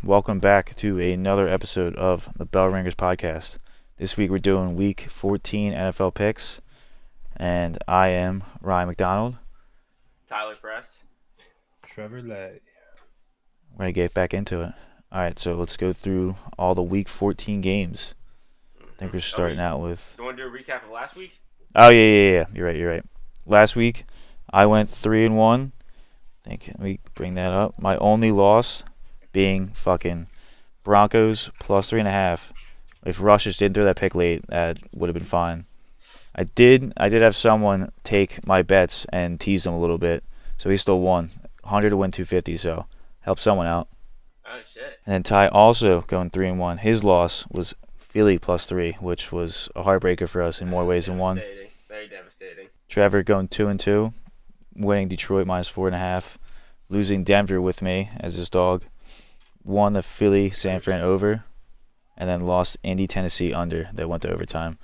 welcome back to another episode of the Bell Ringers podcast. This week we're doing Week 14 NFL picks, and I am Ryan McDonald. Tyler Press. Trevor Lay. We're going to get back into it. Alright, so let's go through all the Week 14 games. I think we're starting out with... Do you want to do a recap of last week? Oh, yeah. You're right. Last week, I went 3-1. I think, let me bring that up. My only loss being fucking Broncos plus 3.5. If Rush just didn't throw that pick late, that would have been fine. I did have someone take my bets and tease them a little bit, so he still won. 100 to win 250, so helped someone out. Oh shit. And then Ty also going 3-1. His loss was Philly plus 3, which was a heartbreaker for us in more ways than one. Very devastating. Trevor going 2-2, winning Detroit minus 4.5, losing Denver with me as his dog, won the Philly San Fran over, and then lost Indy Tennessee under that went to overtime.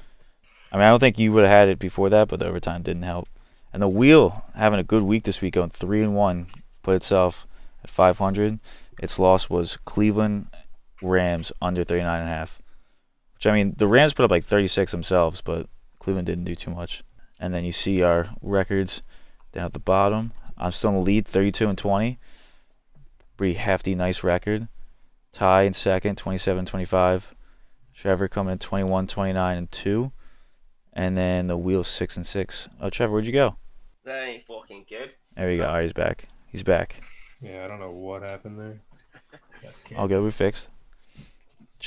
I mean, I don't think you would have had it before that, but the overtime didn't help. And the Wheel having a good week this week, going 3-1, put itself at 500. Its loss was Cleveland Rams under 39.5. Which, I mean, the Rams put up like 36 themselves, but Cleveland didn't do too much. And then you see our records down at the bottom. I'm still in the lead, 32-20. Pretty hefty, nice record. Ty in second, 27-25. Trevor coming in 21-29-2. And then the Wheel 6-6. Oh, Trevor, where'd you go? That ain't fucking good. There you go. Oh, he's back. He's back. Yeah, I don't know what happened there. All good. We're fixed.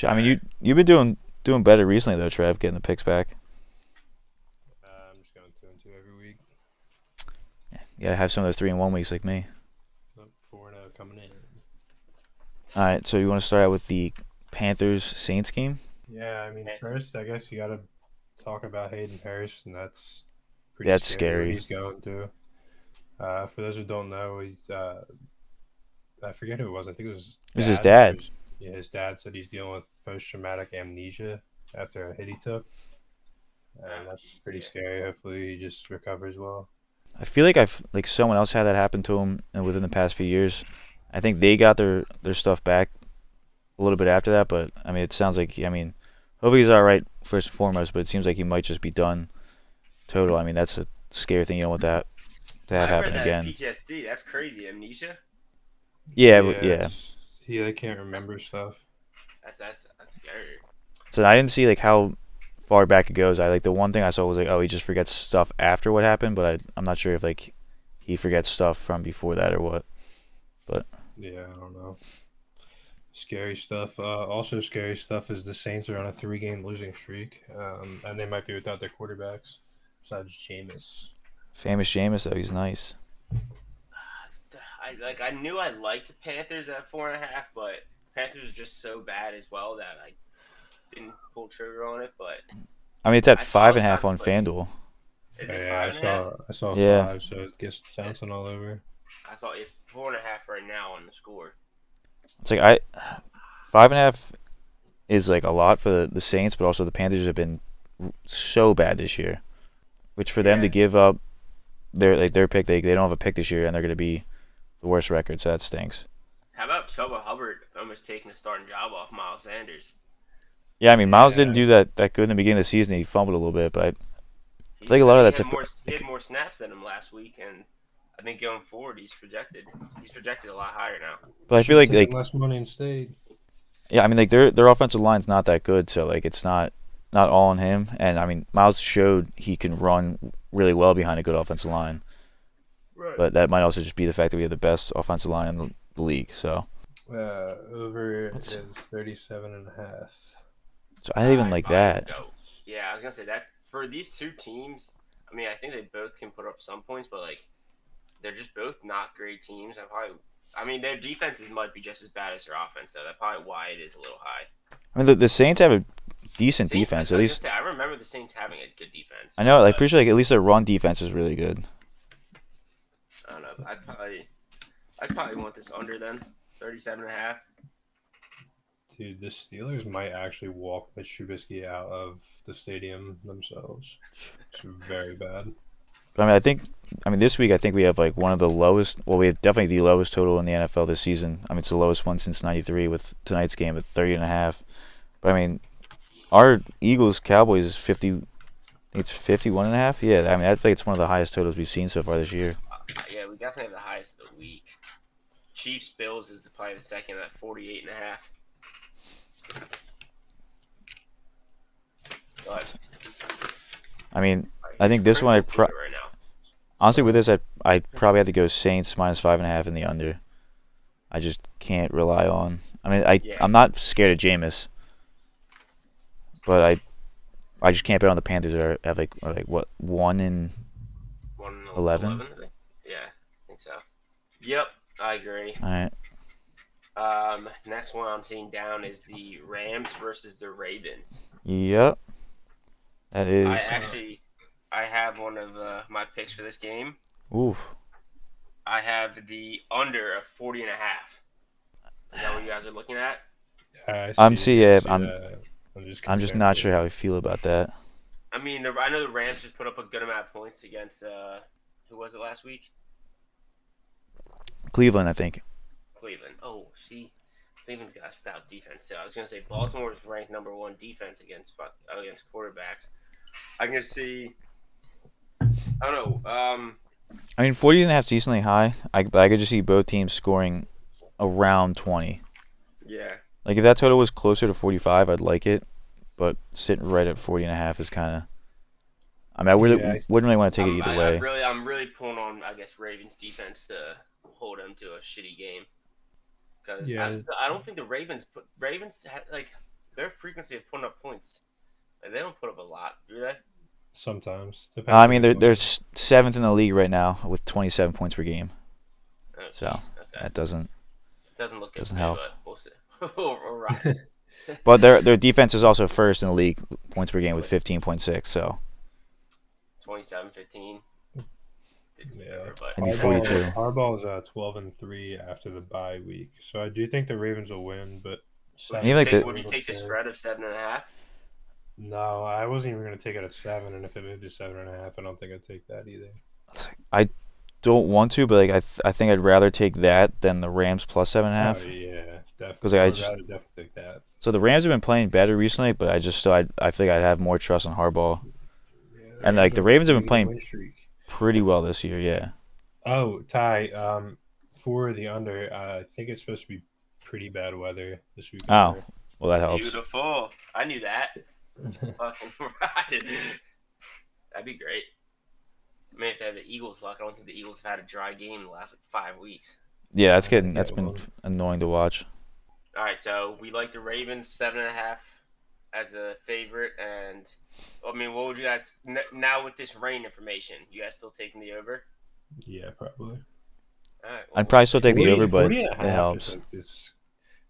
I mean, you've been doing better recently though, Trev, getting the picks back. I'm just going 2-2 every week. Yeah, you gotta have some of those 3-1 weeks like me. 4-0 coming in. All right. So you want to start out with the Panthers Saints game? Yeah, I mean, first, I guess you gotta talk about Hayden Hurst, and that's That's scary. scary. What he's going through. For those who don't know, he's I forget who it was. I think it was. It was his dad. Yeah, his dad said he's dealing with post-traumatic amnesia after a hit he took, and that's pretty scary. Hopefully, he just recovers well. I feel like someone else had that happen to him within the past few years. I think they got their stuff back a little bit after that, but I mean, it sounds like hopefully he's all right first and foremost. But it seems like he might just be done total. I mean, that's a scary thing. You don't want that to happen again. PTSD. That's crazy. Amnesia. Yeah. They can't remember stuff. That's scary. So I didn't see like how far back it goes. The one thing I saw was like, oh, he just forgets stuff after what happened, but I'm not sure if like he forgets stuff from before that or what. But yeah, I don't know. Scary stuff. Also scary stuff is the Saints are on a 3-game losing streak, and they might be without their quarterbacks besides Jameis. Famous Jameis though, he's nice. I knew I liked the Panthers at 4.5, but Panthers are just so bad as well that I didn't pull trigger on it. But I mean, it's at 5.5 on FanDuel. Is it Yeah, 5.5? I saw Yeah. 5, so it gets bouncing all over. I saw it's 4.5 right now on the score. It's like 5.5 is like a lot for the Saints, but also the Panthers have been so bad this year. Which for them to give up their pick, they don't have a pick this year, and they're gonna be the worst record, so that stinks. How about Chuba Hubbard almost taking the starting job off Miles Sanders? Yeah, I mean Miles didn't do that good in the beginning of the season. He fumbled a little bit, but I think a lot of that's he had more snaps than him last week, and I think going forward he's projected a lot higher now. But I feel like less money and stayed. Yeah, I mean like their offensive line's not that good, so like it's not all on him. And I mean Miles showed he can run really well behind a good offensive line. Right. But that might also just be the fact that we have the best offensive line in the league. So over is 37.5. So I didn't even like that. Yeah, I was gonna say that for these two teams. I mean, I think they both can put up some points, but like they're just both not great teams. I mean, their defenses might be just as bad as their offense, though. That's probably why it is a little high. I mean, the Saints have a decent defense, at least. I remember the Saints having a good defense. I know, like pretty sure like at least their run defense is really good. I don't know. I'd probably want this under then, 37.5. Dude, the Steelers might actually walk Mitch Trubisky out of the stadium themselves. It's very bad. But I mean, this week I think we have like one of the lowest. Well, we have definitely the lowest total in the NFL this season. I mean, it's the lowest one since '93 with tonight's game at 30.5. But I mean, our Eagles Cowboys is 50. I think it's 51.5. Yeah, I mean, I think it's one of the highest totals we've seen so far this year. Yeah, we definitely have the highest of the week. Chiefs Bills is probably the second at 48.5. But I mean, I think this one I right now. honestly with this I probably have to go Saints minus 5.5 in the under. I just can't rely on. I mean, Yeah. I'm not scared of Jameis, but I just can't bet on the Panthers that have like what 1-11. 1-11, I think. Yeah, I think so. Yep, I agree. All right. Next one I'm seeing down is the Rams versus the Ravens. Yep. That is. I have one of my picks for this game. Oof. I have the under of 40.5. Is that what you guys are looking at? I'm just concerned not for sure you. how I feel about that. I mean, I know the Rams just put up a good amount of points against who was it last week? Cleveland, I think. Cleveland. Oh, see, Cleveland's got a stout defense too. I was gonna say Baltimore is ranked #1 defense against quarterbacks. I'm gonna see. I don't know. I mean, 40.5 is decently high. But I could just see both teams scoring around 20. Yeah. Like if that total was closer to 45, I'd like it. But sitting right at 40.5 is kind of. I mean, wouldn't really want to take it either way. I'm really pulling on, I guess, Ravens defense to hold them to a shitty game. Because I don't think the Ravens like their frequency of putting up points. Like, they don't put up a lot, do they? Sometimes. I mean, they're seventh in the league right now with 27 points per game. Oh, So okay. that doesn't look good. doesn't help. But we'll see. All right. But their defense is also first in the league points per game with 15.6. So 27-15. Yeah. maybe 42. Harbaugh's 12-3 after the bye week, so I do think the Ravens will win. But Would you take the spread of 7.5? No, I wasn't even going to take it at 7, and if it moved to 7.5, I don't think I'd take that either. I don't want to, but like I think I'd rather take that than the Rams plus 7.5. Oh yeah, definitely. Because I'd definitely take that. So the Rams have been playing better recently, but I feel like I'd have more trust in Harbaugh. Yeah, And like the Ravens have been playing win streak. pretty well this year, yeah. Oh, Ty, for the under, I think it's supposed to be pretty bad weather this week. Oh, well that helps. Beautiful. I knew that. Fucking right. That'd be great. I mean, if they have the Eagles luck, I don't think the Eagles have had a dry game in the last 5 weeks. Yeah, that's been annoying to watch. All right, so we like the Ravens 7.5 as a favorite, and I mean, what would you guys now with this rain information? You guys still taking the over? Yeah, probably. All right. I'd probably still take the over, but 40 it helps.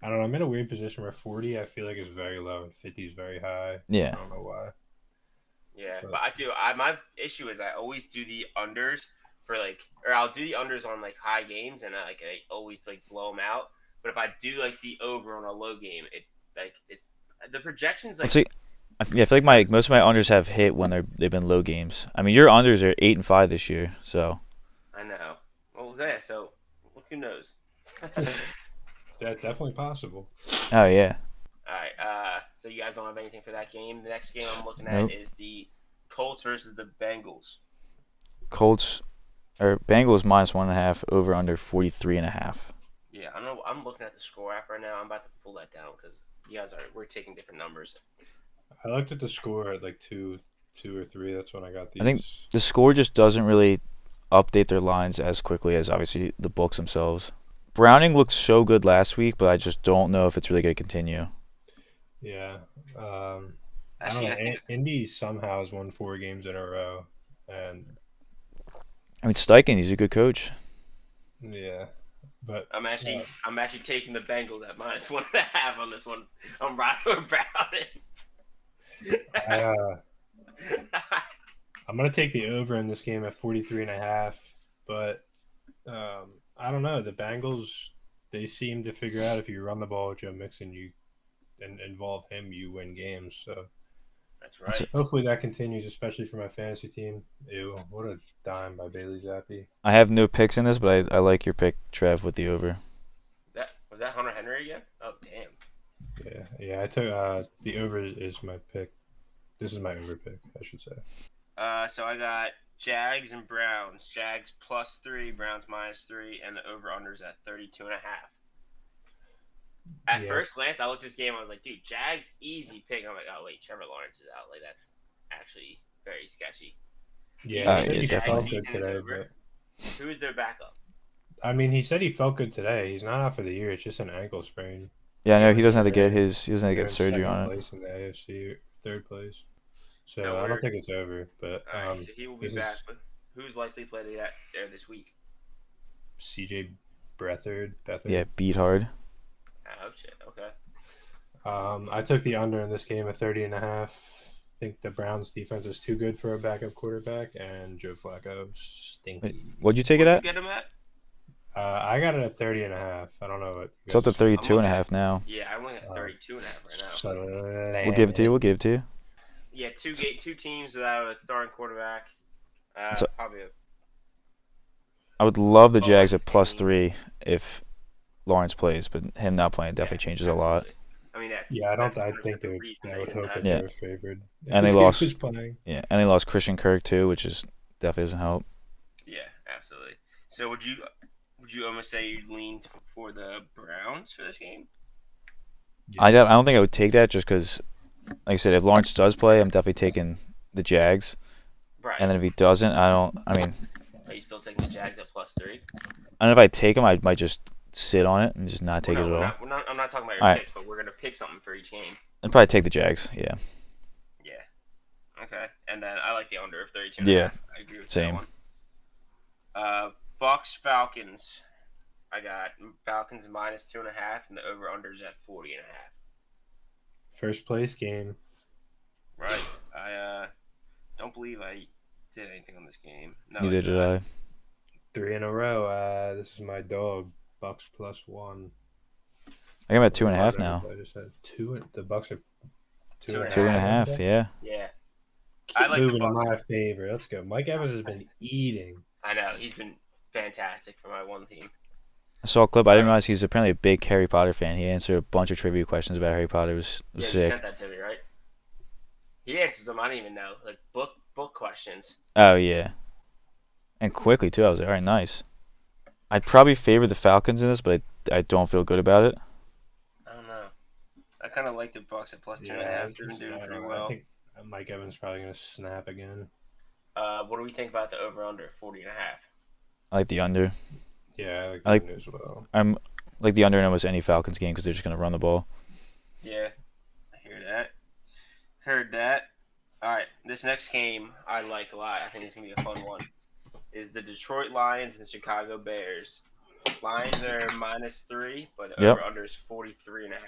I don't know. I'm in a weird position where 40 I feel like is very low and 50 is very high. Yeah. I don't know why. Yeah, but my issue is I always do the unders or I'll do the unders on like high games, and I always like blow them out. But if I do like the over on a low game, it's the projections like. See, I feel like most of my unders have hit when they've been low games. I mean, your unders are 8-5 this year, so. I know. What was that? So, who knows? That's definitely possible. Oh yeah. All right. So you guys don't have anything for that game. The next game I'm looking at is the Colts versus the Bengals. Bengals minus 1.5 over under 43.5. Yeah, I know. I'm looking at the score app right now. I'm about to pull that down because we're taking different numbers. I looked at the score at like 2 or 3. That's when I got these. I think the score just doesn't really update their lines as quickly as obviously the books themselves. Browning looked so good last week, but I just don't know if it's really going to continue. Yeah. I don't know. Indy somehow has won 4 games in a row, and I mean Steichen, he's a good coach. Yeah, but I'm actually taking the Bengals at minus 1.5 on this one. I'm right about it. I'm gonna take the over in this game at 43.5, but I don't know. The Bengals, they seem to figure out if you run the ball with Joe Mixon, and involve him, you win games. So That's That's right. Hopefully that continues, especially for my fantasy team. Ew, what a dime by Bailey Zappi. I have no picks in this, but I like your pick, Trev, with the over. That was that Hunter Henry again? Oh damn. Yeah. I took the over is my pick. This is my over pick, I should say. So I got Jags and Browns. Jags +3, Browns -3, and the over/unders at 32.5. At Yeah. first glance, I looked at this game. I was like, dude, Jags easy pick. I'm like, oh wait, Trevor Lawrence is out. Like that's actually very sketchy. Yeah, he think said the he Jags felt definitely. good season is today, over? but Who is their backup? I mean, he said he felt good today. He's not out for the year. It's just an ankle sprain. Yeah, I know he And doesn't have to get they're he doesn't have to they're get in surgery second on it. place in the AFC, third place. So So I we're don't think it's over. But all right. So he will be this back. is But who's likely to play that there this week? CJ Beathard. Yeah, beat hard. Oh shit. Okay. I took the under in this game at 30.5. I think the Browns defense is too good for a backup quarterback, and Joe Flacco stinky. What'd you take it What'd at? you get him at? I got it at 30.5. I don't know what. It's up to guys are saying. 32 and a half now. Yeah, I'm looking at 32.5 right now. So We'll give it to you. We'll give it to you. Yeah, two teams without a starting quarterback. So- Probably a I would love the Oh, Jags that's at plus team. 3 if Lawrence plays, but him not playing definitely changes a lot. absolutely. I mean, that's, Yeah, I don't. that's I 100% think the they. reason I would they hope have- that Yeah. they were favored. And they If he lost. was playing. Yeah, and they lost Christian Kirk too, which is definitely doesn't help. Yeah, absolutely. So would you almost say you leaned for the Browns for this game? I don't think I would take that just because, like I said, if Lawrence does play, I'm definitely taking the Jags. Right. And then if he doesn't, I mean, Are you still taking the Jags at +3? I don't know if I take him, I might just sit on it and just not take Well, it no, at all. I'm not talking about your Alright. picks, but we're gonna pick something for each game. I'd probably take the Jags. Yeah. Yeah. Okay. And then I like the under of 32. Yeah, I agree with same. that one. Bucks Falcons. I got Falcons -2.5 and the over unders at 40.5. First place game. Right. I don't believe I did anything on this game. No, Neither did I. 3 in a row. This is my dog. Bucks +1. I got him at 2.5 now. I just had two. The Bucks are two Two and a Two and a half. half. Yeah. Yeah. Keep I like the moving in Bucks. my favor. Let's go. Mike Evans has been eating. I know he's been fantastic for my one team. I saw a clip. I didn't realize he's apparently a big Harry Potter fan. He answered a bunch of trivia questions about Harry Potter. It was Yeah, you sick. sent that to me, right? He answers them. I don't even know, like book questions. Oh yeah. And quickly too. I was like, all right, nice. I'd probably favor the Falcons in this, but I don't feel good about it. I don't know. I kind of like the Bucks at +2.5. They've been doing pretty well. I think Mike Evans is probably gonna snap again. What do we think about the over under 40.5? I like the under. Yeah, I like- under as well. I'm like the under in almost any Falcons game because they're just gonna run the ball. Yeah, I hear that. Heard that. All right, this next game I like a lot. I think it's gonna be a fun one. Is the Detroit Lions and the Chicago Bears. Lions are -3, but the Yep. over under is 43.5.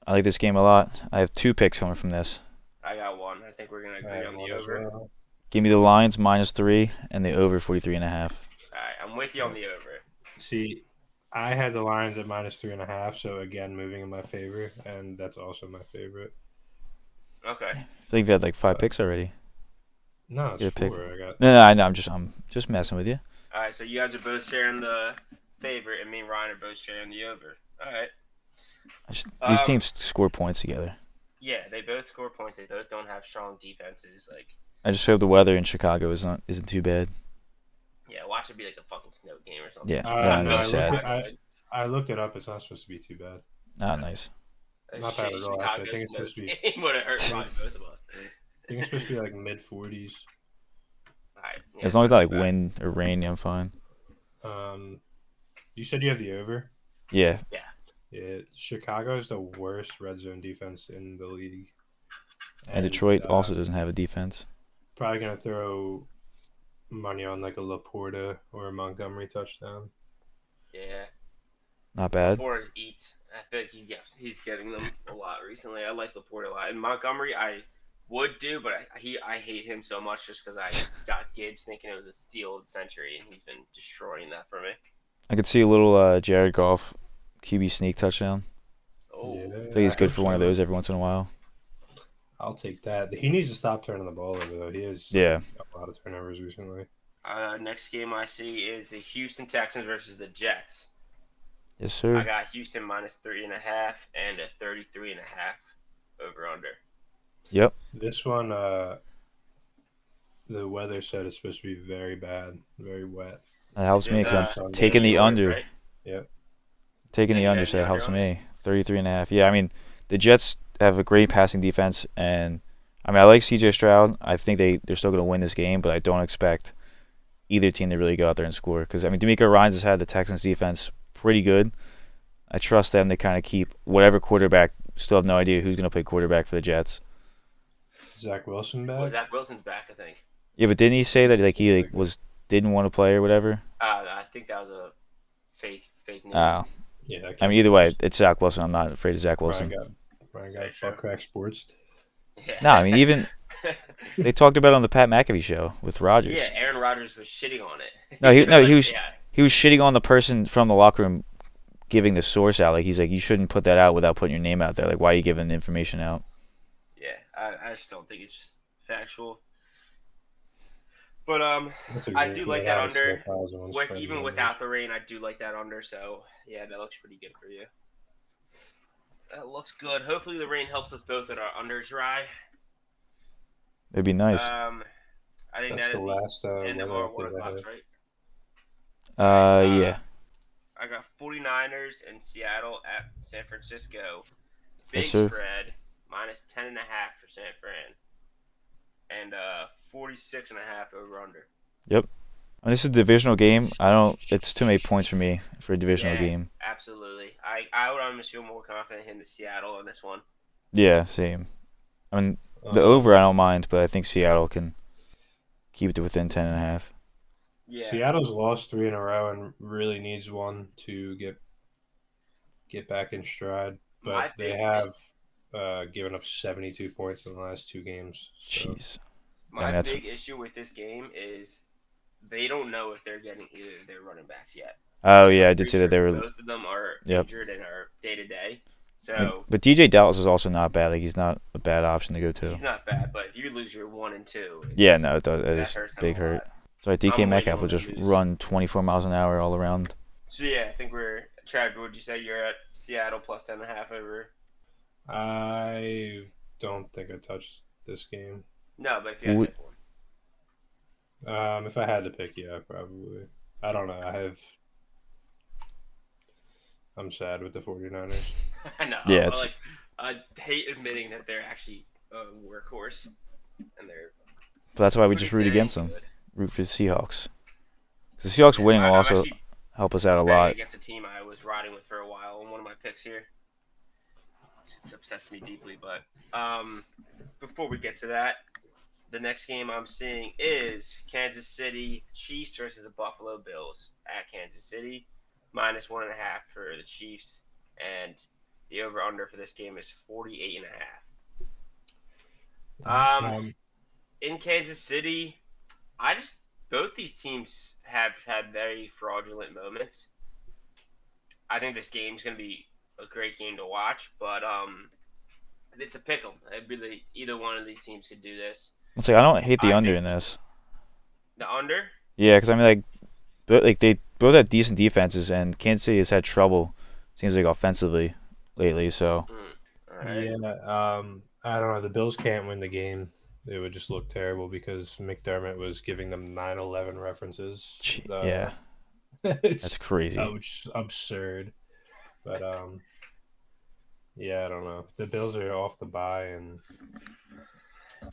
I like this game a lot. I have 2 picks coming from this. I got one. I think we're gonna I agree had on one the as over. well. Give me the Lions -3 and the over 43.5. All right, I'm with you on the over. See, I had the Lions at -3.5, so again moving in my favor, and that's also my favorite. Okay. I feel like you've had like 5 picks already. No, it's Your pick. 4. I got. No, I know. I'm just messing with you. All right, so you guys are both sharing the favorite, and me and Ryan are both sharing the over. All right. These Um, teams score points together. Yeah, they both score points. They both don't have strong defenses. Like, I just hope the weather in Chicago isn't too bad. yeah, watch it be like a fucking snow game or something. Yeah, I no, sad. I looked it up. It's not supposed to be too bad. Ah, nice. A Not bad shitty at all, actually. I Chicago think it's snow supposed to be- game would have hurt probably both of us. I think it's supposed to be like mid-40s. All right. As long as not like wind or rain, I'm fine. You said you have the over. Yeah, Yeah, Chicago is the worst red zone defense in the league. and Detroit also doesn't have a defense. probably gonna throw money on like a Laporta or a Montgomery touchdown. Yeah. Not bad. Laporta eats. I feel like he's getting them a lot recently. I like Laporta a lot. And Montgomery, I would do, but I hate him so much just because I got Gibbs thinking it was a steal of the century, and he's been destroying that for me. I could see a little Jared Goff QB sneak touchdown. Oh. Yeah, I think he's good for one of those every once in a while. I'll take that. He needs to stop turning the ball over though. He has Yeah. a lot of turnovers recently. Next game I see is the Houston Texans versus the Jets. Yes, I sir. got Houston minus 3.5 and a 33.5 over under. Yep. This one, the weather said it's supposed to be very bad, very wet. That helps Is me this, because I'm in taking New the York, under. right? Yep. Taking Yeah, the you under, have so the that helps under on this? me. 33.5. Yeah, I mean, the Jets have a great passing defense, and I mean, I like CJ Stroud. I think they're still going to win this game, but I don't expect either team to really go out there and score. Because, I mean, D'Amico Ryans has had the Texans defense pretty good. I trust them to kind of keep whatever quarterback. Still have no idea who's going to play quarterback for the Jets. Zach Wilson Well, back. Zach Wilson's back, I think. Yeah, but didn't he say that like he didn't want to play or whatever? I think that was a fake news. Oh, Yeah, that I can't mean, be either way, used. it's Zach Wilson. I'm not afraid of Zach Brian Wilson. got Brian Very got true. butt crack sports. Yeah. No, I mean even they talked about it on the Pat McAfee show with Rodgers. Yeah, Aaron Rodgers was shitting on it. No, he was Yeah. he was shitting on the person from the locker room giving the source out. Like he's like, you shouldn't put that out without putting your name out there. Like, why are you giving the information out? Yeah, I just don't think it's factual. But That's I do like that how under. Smith Hazen was With spreading even the without the rain, I do like that under. So yeah, that looks pretty good for you. That looks good. Hopefully the rain helps us both at our unders dry. It'd be nice. I think That's that the is last the end of weather our water update I clocks, have. right? Yeah. I got 49ers in Seattle at San Francisco. Yes, Big sir. spread, minus 10.5 for San Fran. And 46.5 over under. And this is a divisional game. It's too many points for me for a divisional Yeah. game. Absolutely. I would almost feel more confident in the Seattle on this one. Yeah, same. I mean, the over I don't mind, but I think Seattle can keep it within 10.5. Yeah. Seattle's lost 3 in a row and really needs one to get back in stride. My But they big have given up 72 points in the last 2 games. So Jeez. My that's- big issue with this game is they don't know if they're getting either of their running backs yet. Oh yeah, I I'm did pretty see that they sure were. both of them are Yep. injured and are day to day. I mean, So but DJ Dallas is also not bad. Like he's not a bad option to go to. he's not bad, but if you lose your 1 and 2, Yeah, no, it does. It that is hurts them big a hurt. lot. So DK I'm Metcalf will waiting on just the news. run 24 miles an hour all around. So yeah, I think we're Trav. Would you say you're at Seattle plus 10.5 over? I don't think I touched this game. No, but if you had Would- to pick one. If I had to pick, yeah, probably. I don't know. I'm sad with the 49ers. I know. Yeah, but, I hate admitting that they're actually a workhorse, and they're. But that's why we pretty just root dang against them. good. Root for the Seahawks. Because the Seahawks winning will I'm also actually help us out a betting lot. against a team I was riding with for a while on one of my picks here. It upsets me deeply, but before we get to that, the next game I'm seeing is Kansas City Chiefs versus the Buffalo Bills at Kansas City, minus 1.5 for the Chiefs, and the over/under for this game is 48.5. In Kansas City, both these teams have had very fraudulent moments. I think this game's gonna be a great game to watch, but it's a pick'em. Either one of these teams could do this. It's like I don't hate the I under think- in this. The under? Yeah, because I mean they both have decent defenses, and Kansas City has had trouble. Seems like offensively lately. So All right. Yeah, I don't know. The Bills can't win the game. It would just look terrible because McDermott was giving them 9/11 references. yeah, It's that's crazy. absurd. But yeah, I don't know. The Bills are off the bye, and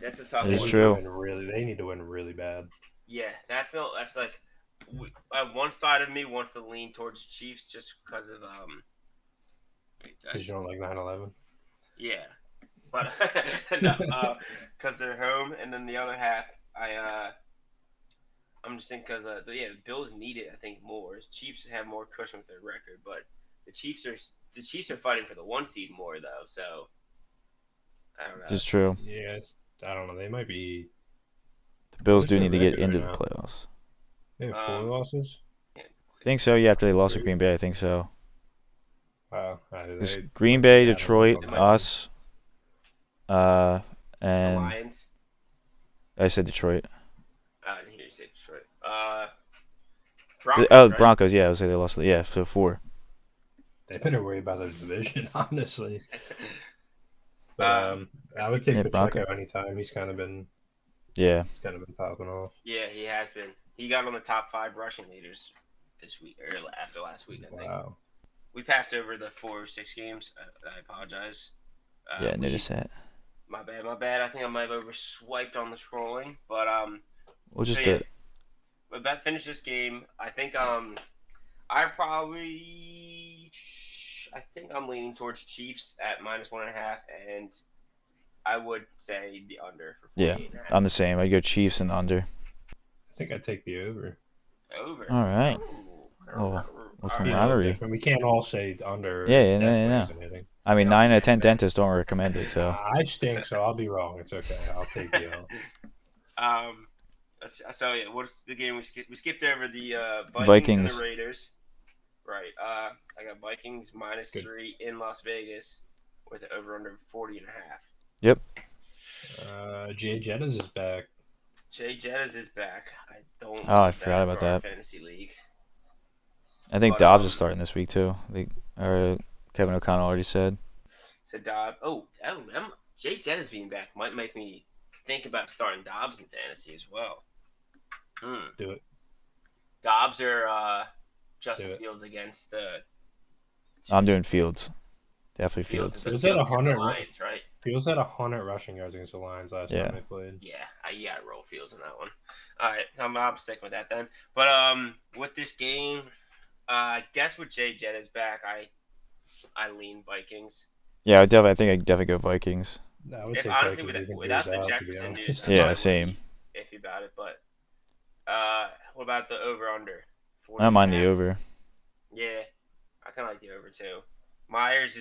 That's a tough It is one. true. They need to win really bad. Yeah, that's like one side of me wants to lean towards Chiefs just because of Because you don't like 9/11. yeah, but no, because they're home, and then the other half, I'm just thinking because the Bills need it, I think more. Chiefs have more cushion with their record, but the Chiefs are fighting for the 1 seed more though, so I don't know. This is true. Yeah, I don't know. They might be. The Bills What's do their need to get record into right the playoffs. They have 4 losses. I think so. Yeah, after they lost to Green Bay, I think so. Wow. It's Green Bay, yeah, Detroit, they might be. us, and The And Lions. I said Detroit. I didn't hear you say Detroit. Oh, Broncos, right? Broncos. Yeah, I was say they lost. Yeah, so 4. They better worry about their division, honestly. But I would Skip- take Yeah, Bronco. Pacheco anytime. Yeah. He's kind of been popping off. yeah, he has been. He got on the top 5 rushing leaders this week or after last week, I think. Wow. We passed over the 4-6 games. I apologize. Yeah, I we- noticed that. My bad. I think I might have overswiped on the scrolling, but We'll so just yeah. But that finished this game. I think I think I'm leaning towards Chiefs at -1.5, and I would say the under for Yeah, 48.5. I'm the same. I'd go Chiefs and under. I think I'd take the over. Over. All right. Ooh. Oh, All well, right. camaraderie. Different. We can't all say under. Yeah, yeah, Definitely yeah. isn't hitting. I mean, No, 9 out of 10 that's- dentists don't recommend it. So I stink, so I'll be wrong. It's okay. I'll take the L. So yeah, what's the game we skipped? We skipped over the Vikings and Vikings. the Raiders. Right. I got Vikings -3 in Las Vegas with an over under 40.5. Jay Jettas is back. Jay Jettas is back. I don't. Oh, I want forgot about for our that. fantasy league. I think But, Dobbs is starting this week too. Kevin O'Connell already said. So Dobbs. Jay Jettas being back might make me think about starting Dobbs in fantasy as well. Do it. Dobbs or Justin Do it. Fields against the I'm doing Fields. Definitely Fields. Fields. Fields had against the 100 Lions, right? Fields had 100 rushing yards against the Lions last Yeah. time they played. Yeah, you gotta roll Fields in that one. All right, I'm sticking with that then. But with this game, I guess with Jay Jettas back, I lean Vikings. Yeah, I think I'd definitely go Vikings. I would If, take honestly, Vikings even without the years out, to be Jefferson honest. news, Yeah, I would same. be iffy about it. But what about the over under? I don't mind the over. Yeah, I kind of like the over too. Myers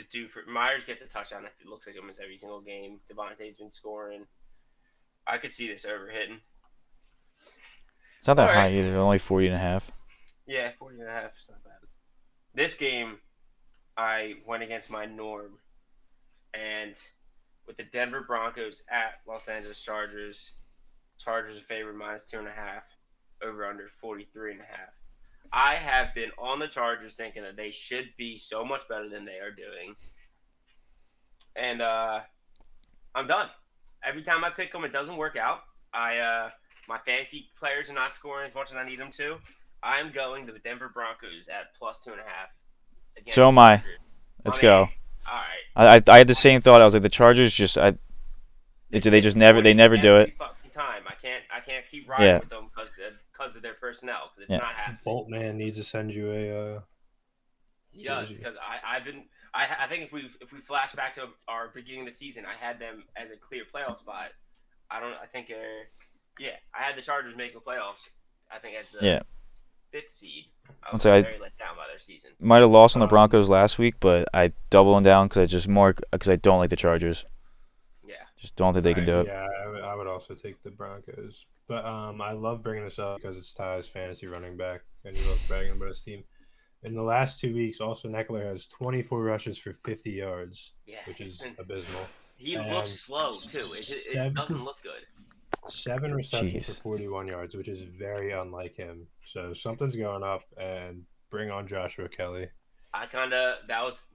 gets a touchdown. It looks like almost every single game. Devontae's been scoring. I could see this over hitting. It's not that All high right. either. Only 40.5. Yeah, 40.5 is not bad. This game, I went against my norm, and with the Denver Broncos at Los Angeles Chargers, Chargers are favored -2.5, over under 43.5. I have been on the Chargers thinking that they should be so much better than they are doing, and I'm done. Every time I pick them, it doesn't work out. My fantasy players are not scoring as much as I need them to. I'm going to the Denver Broncos at +2.5. against So am the I. Chargers. Let's My go. man. All right. I had the same thought. I was like, the Chargers they never do it. Every fucking time. I can't keep riding Yeah. with them because of their personnel. Because it's Yeah. not happening. Boltman needs to send you a. He does Jersey. because I think if we flash back to our beginning of the season, I had them as a clear playoff spot. I had the Chargers making playoffs. I think as the Yeah. 5th seed. I I'll was say very let down by their season. Might have lost on the Um, Broncos last week, but I doubling down because I don't like the Chargers. Yeah. Just don't think they can do it. Yeah, I would also take the Broncos. But I love bringing this up because it's Ty's fantasy running back, and he loves bragging about his team. In the last 2 weeks, Austin Eckler has 24 rushes for 50 yards, Yeah. which is abysmal. He and looks slow too. It seven- doesn't look good. 7 receptions Jeez. for 41 yards, which is very unlike him. So something's going up, and bring on Joshua Kelly.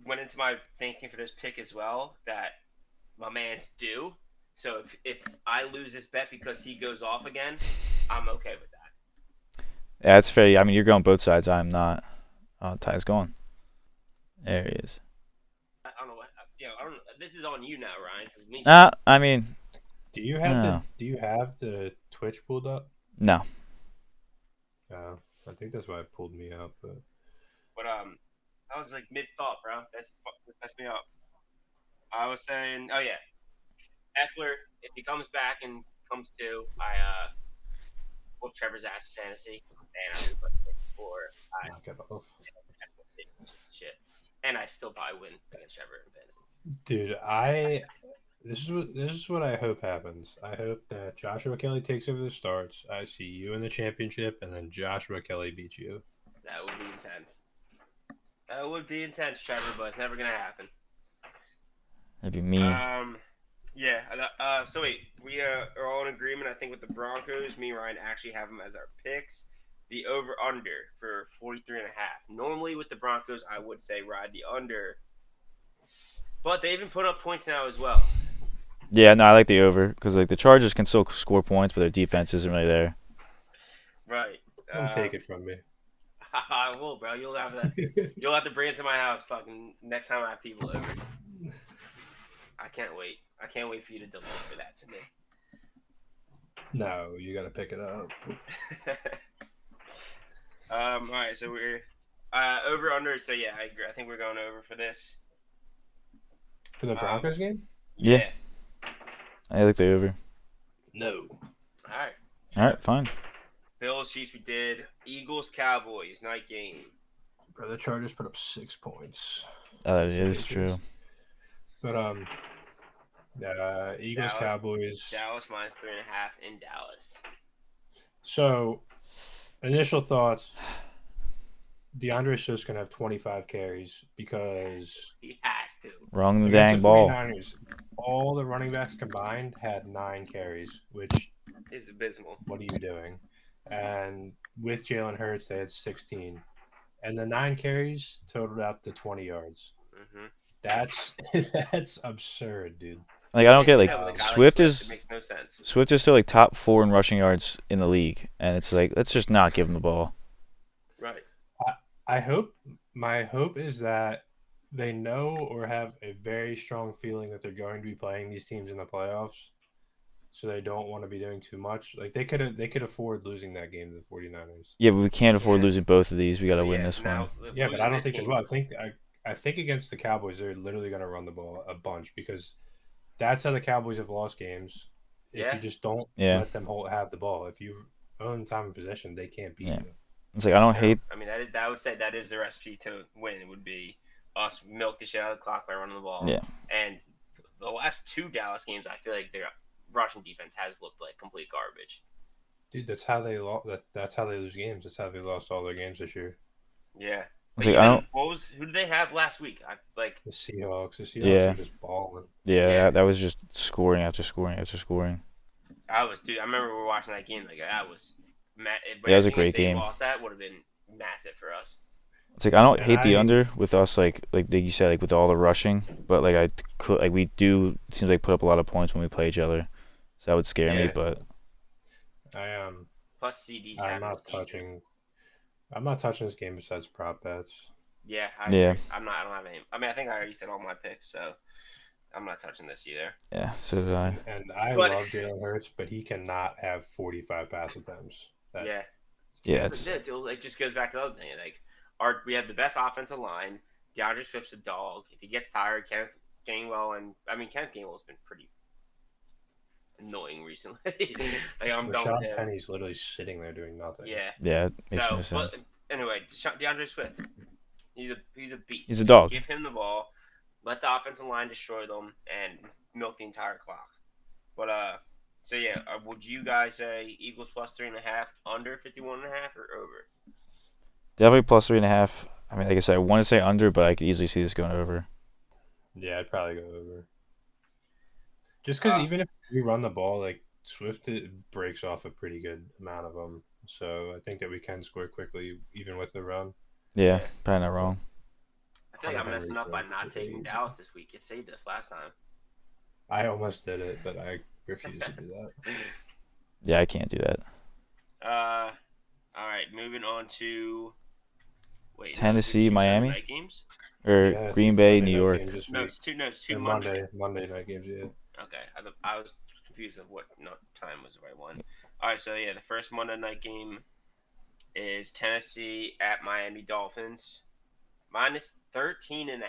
Went into my thinking for this pick as well, that my man's due. So if I lose this bet because he goes off again, I'm okay with that. Yeah, that's fair. I mean, you're going both sides. I'm not. Ty's going. There he is. I don't know what. I don't know. This is on you now, Ryan. 'Cause me, I mean, Do you have No. the Twitch pulled up? no. I think that's why it pulled me up. But I was like mid thought, bro. That messed me up. I was saying, oh yeah, Eckler. If he comes back and comes to, I whoop Trevor's ass in fantasy, and I would for knock it off. shit, and I still probably win against Trevor in fantasy. Dude, this is what I hope happens. I hope that Joshua Kelly takes over the starts. I see you in the championship, and then Joshua Kelly beats you. That would be intense. That would be intense, Trevor, but it's never gonna happen. That'd be me. Yeah. So wait, we are all in agreement. I think with the Broncos, me and Ryan actually have them as our picks. The over under for 43.5. Normally with the Broncos, I would say ride the under, but they even put up points now as well. Yeah, no, I like the over because like the Chargers can still score points, but their defense isn't really there. Right. Don't take it from me. I will, bro. You'll have that. You'll have to bring it to my house, fucking next time I have people over. I can't wait. I can't wait for you to deliver that to me. No, you gotta pick it up. All right, so we're over under. So yeah, I agree. I think we're going over for this. For the Broncos game? Yeah. I like the over. No. All right. All right, fine. Bills, Chiefs, we did. Eagles, Cowboys, night game. Bro, the Chargers put up 6 points. That is true. But Eagles, Dallas. Cowboys. Dallas minus 3.5 in Dallas. So, initial thoughts. DeAndre Swift's gonna have 25 carries because He has to. Wrong the against dang the ball. 49ers, all the running backs combined had 9 carries, which Is abysmal. what are you doing? And with Jalen Hurts, they had 16, and the 9 carries totaled out to 20 yards. Mm-hmm. That's absurd, dude. Like I don't get With like a guy Swift It is makes no sense. Swift is still like top 4 in rushing yards in the league, and it's like let's just not give him the ball. Right. My hope is that they know or have a very strong feeling that they're going to be playing these teams in the playoffs, so they don't want to be doing too much. Like they could afford losing that game to the 49ers. Yeah, but we can't afford Yeah. losing both of these. We got to But win yeah, this now, one. Yeah, but I losing don't this think they game- will. I think against the Cowboys, they're literally going to run the ball a bunch because that's how the Cowboys have lost games. If Yeah. you just don't Yeah. let them have the ball, if you own time of possession, they can't beat Yeah. you. It's like I don't Yeah. hate. I mean, I would say that is the recipe to win. It would be us milk the shit out of the clock by running the ball. Yeah. And the last 2 Dallas games, I feel like their rushing defense has looked like complete garbage. Dude, that's how they that's how they lose games. That's how they lost all their games this year. Yeah. It's But like I even, don't. who did they have last week? The Seahawks Yeah. are just balling. Yeah, Yeah. that was just scoring after scoring after scoring. I remember we were watching that game. Like that was, That was a if great they game. Lost that would have been massive for us. It's like I don't And hate the I- under with us like you said like with all the rushing, but like I could like we do it seems like put up a lot of points when we play each other, so that would scare me. Yeah. But Plus CD's I'm having not this season. touching. I'm not touching this game besides prop bets. Yeah, Yeah. agree. I don't have any. I mean, I think I already said all my picks, so I'm not touching this either. yeah, so did I. And I But- love Jalen Hurts, but he cannot have 45 pass attempts. Yeah. Yeah, But it's it just goes back to the other thing. Like, we have the best offensive line. DeAndre Swift's a dog. If he gets tired, Kenneth Gainwell's been pretty annoying recently. Like I'm done Rashad with him. Penny's literally sitting there doing nothing. Yeah. yeah, it makes no So, sense. but anyway, DeAndre Swift, he's a beast. He's a dog. Give him the ball, let the offensive line destroy them, and milk the entire clock. But so yeah, would you guys say Eagles plus 3.5, under 51.5, or over? Definitely plus 3.5. I mean, like I said, I want to say under, but I could easily see this going over. Yeah, I'd probably go over. Just because even if we run the ball, like Swift breaks off a pretty good amount of them. So I think that we can score quickly, even with the run. Yeah, Yeah. probably not wrong. I feel like I'm Hunter messing Henry's up by going not to taking be- Dallas this week. You saved us last time. I almost did it, but I refuse to do that. Yeah, I can't do that. All right, moving on to Tennessee, two Miami? Sunday night games. Or Yeah, Green two Bay, Sunday New night York. games this No, week. it's two Or Monday. Monday night games. Yeah. Okay, I was confused of what time was the right one. All right, so yeah, the first Monday night game is Tennessee at Miami Dolphins, minus 13.5.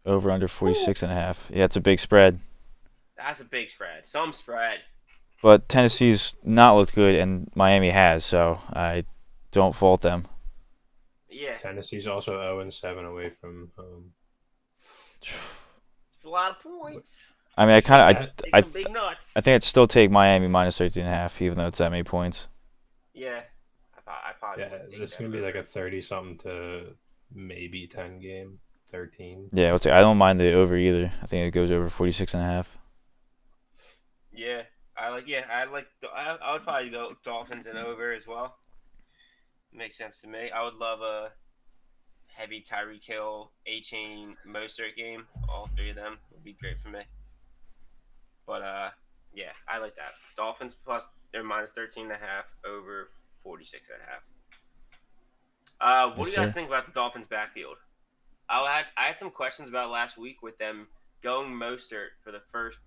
Over under 46.5. Yeah, it's a big spread. That's a big spread. Some spread. But Tennessee's not looked good, and Miami has, so I don't fault them. Yeah, Tennessee's also 0-7 away from home. it's a lot of points. I mean, Take some big nuts. I think I'd still take Miami minus 13.5, even though it's that many points. Yeah, I probably Yeah, would take this is that gonna be over. like a 30-something to maybe 10 game, 13. Yeah, I don't mind the over either. I think it goes over 46.5. I would probably go Dolphins and over as well. Makes sense to me. I would love a heavy Tyreek Hill, A-Chain, Mostert game. All three of them would be great for me. But yeah, I like that. Dolphins plus they're minus 13.5 over 46.5. What Yes, do you guys sir. think about the Dolphins backfield? I had some questions about last week with them going Mostert for the first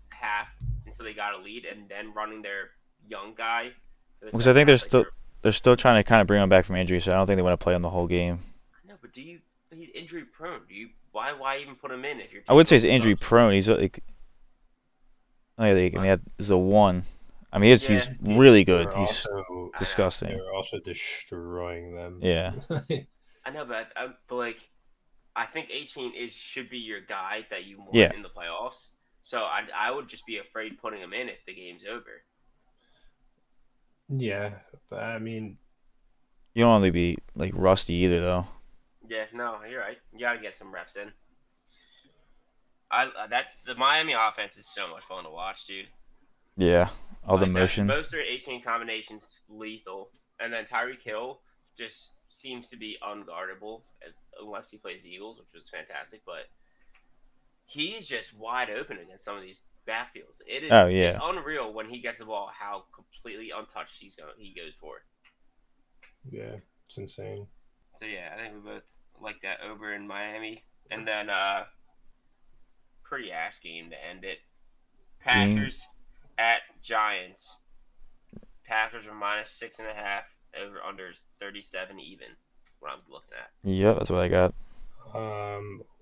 half until they got a lead, and then running their young guy for the Because I second think half. Like they're still trying to kind of bring him back from injury, so I don't think they want to play him the whole game. no, but he's injury prone. Why even put him in if you're I would say taking he's him injury subs? prone. He's like, I mean, that is the one. I mean, he's Yeah, really They good. were He's also I know. they disgusting. were also destroying them. Yeah. I know, but like I think 18 should be your guy that you want Yeah. in the playoffs. So I would just be afraid putting him in if the game's over. Yeah, but I mean, You don't want to be like rusty either, though. Yeah, no, you're right. You gotta get some reps in. The Miami offense is so much fun to watch, dude. Yeah. All the Like that motion. Mostert 18 combinations lethal, and then Tyreek Hill just seems to be unguardable unless he plays the Eagles, which was fantastic. But he's just wide open against some of these backfields. Oh It's yeah. unreal when he gets the ball how completely untouched he goes for. yeah, it's insane. So yeah, I think we both like that over in Miami, and then pretty ass game to end it. Packers at Giants. Packers are minus 6.5. Over under is 37 even. What I'm looking at. Yep, that's what I got.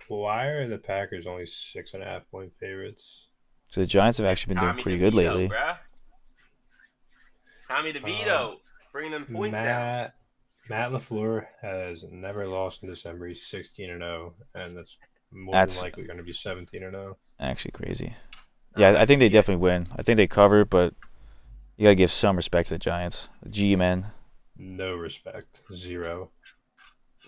Why are the Packers only 6.5 point favorites? So the Giants have actually been doing Tommy pretty good DeVito, lately. bruh. Tommy DeVito bringing them points down. Matt LaFleur has never lost in December. He's 16-0, and that's more That's than likely going to be 17-0. actually crazy. Yeah, I think they Yeah. definitely win. I think they cover, but you gotta give some respect to the Giants. G-men. No respect, zero.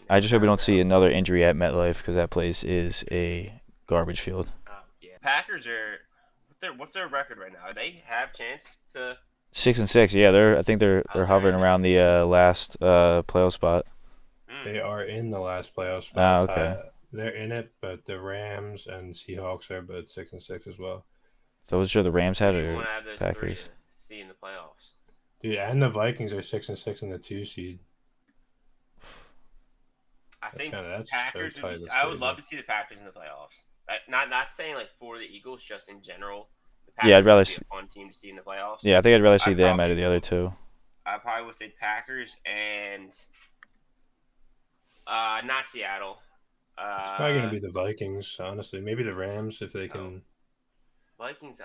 I just hope we don't see another injury at MetLife because that place is a garbage field. Yeah. Packers are. What's their record right now? They have chance to. 6-6. Yeah, I think they're they're hovering in it. around the last playoff spot. They are in the last playoff Ah, spot. okay. They're in it, but the Rams and Seahawks are both 6-6 as well. So was sure the Rams had You it want or to have those Packers. three to see in the playoffs. Dude, and the Vikings are 6-6 in the 2 seed. I think That's Packers so would tight. be. That's I would crazy. love to see the Packers in the playoffs. Not saying like for the Eagles, just in general. The Yeah, I'd Packers rather would be see- a fun team to see in the playoffs. Yeah, I think I'd rather see I'd them out probably- of the other two. I probably would say Packers and not Seattle. It's probably going to be the Vikings, honestly. Maybe the Rams if they can. Vikings.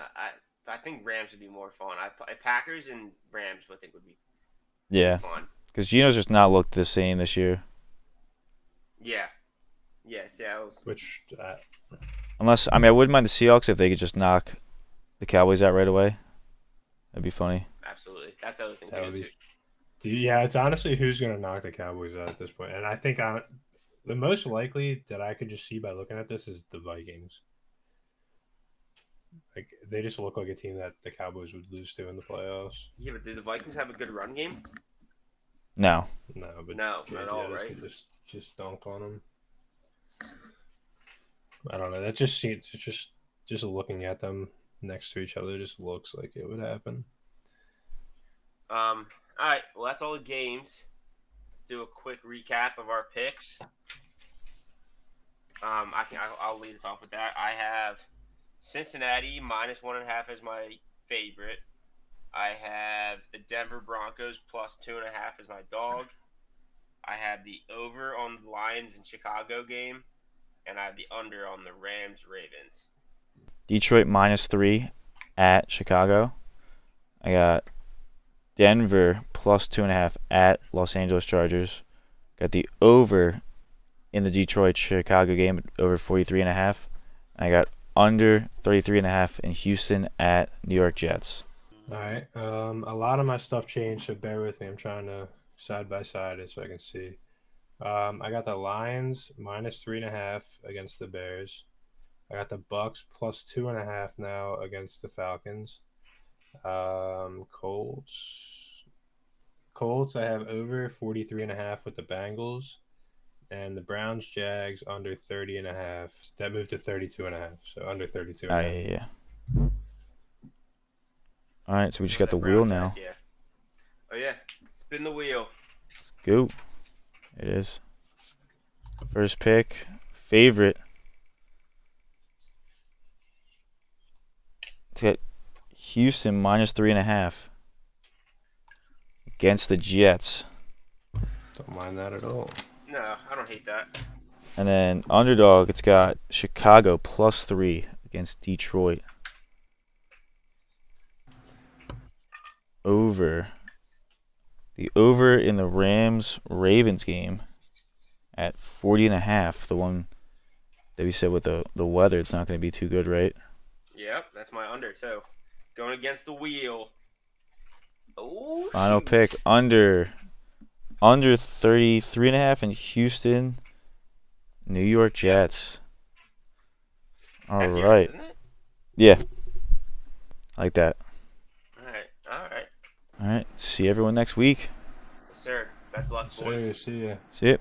I think Rams would be more fun. Packers and Rams, I think would be Yeah, fun. because Gino's just not looked the same this year. Yeah. Yeah, Seattle's. Which Unless, I mean, I wouldn't mind the Seahawks if they could just knock the Cowboys out right away. That'd be funny. Absolutely. That's the other thing that too. would is be. Yeah, it's honestly who's going to knock the Cowboys out at this point. And I think the most likely that I could just see by looking at this is the Vikings. Like they just look like a team that the Cowboys would lose to in the playoffs. Yeah, but did the Vikings have a good run game? No. No, but No, not at all, JDS right? could just dunk on them. I don't know. That just seems just looking at them next to each other just looks like it would happen. All right. Well, that's all the games. Let's do a quick recap of our picks. I'll lead us off with that. I have Cincinnati minus 1.5 as my favorite. I have the Denver Broncos plus 2.5 as my dog. I have the over on the Lions and Chicago game, and I have the under on the Rams Ravens. Detroit minus 3 at Chicago. I got Denver plus 2.5 at Los Angeles Chargers. Got the over in the Detroit Chicago game, over 43.5. I got under 33.5 in Houston at New York Jets. All right. A lot of my stuff changed, so bear with me. I'm trying to side by side it so I can see. I got the Lions minus 3.5 against the Bears. I got the Bucks plus 2.5 now against the Falcons. Colts, I have over 43.5 with the Bengals, and the Browns Jags under 30.5. That moved to 32.5, so under 32 Oh and a yeah, half. yeah. All right, so we just With got the Browns wheel now. guys, yeah. Oh yeah, spin the wheel. Go. It is. First pick, favorite. Let's get Houston minus 3.5 against the Jets. Don't mind that at all. No, I don't hate that. And then underdog, it's got Chicago plus 3 against Detroit. Over. The over in the Rams-Ravens game at 40.5. The one that we said with the weather, it's not going to be too good, right? Yep, that's my under too. Going against the wheel. Oh, Final shoot. pick, under 33.5 in Houston, New York Jets. All That's yours, right. isn't it? Yeah. Like that. All right. All right. See everyone next week. Yes, sir. Best luck, boys. So, see ya. See ya.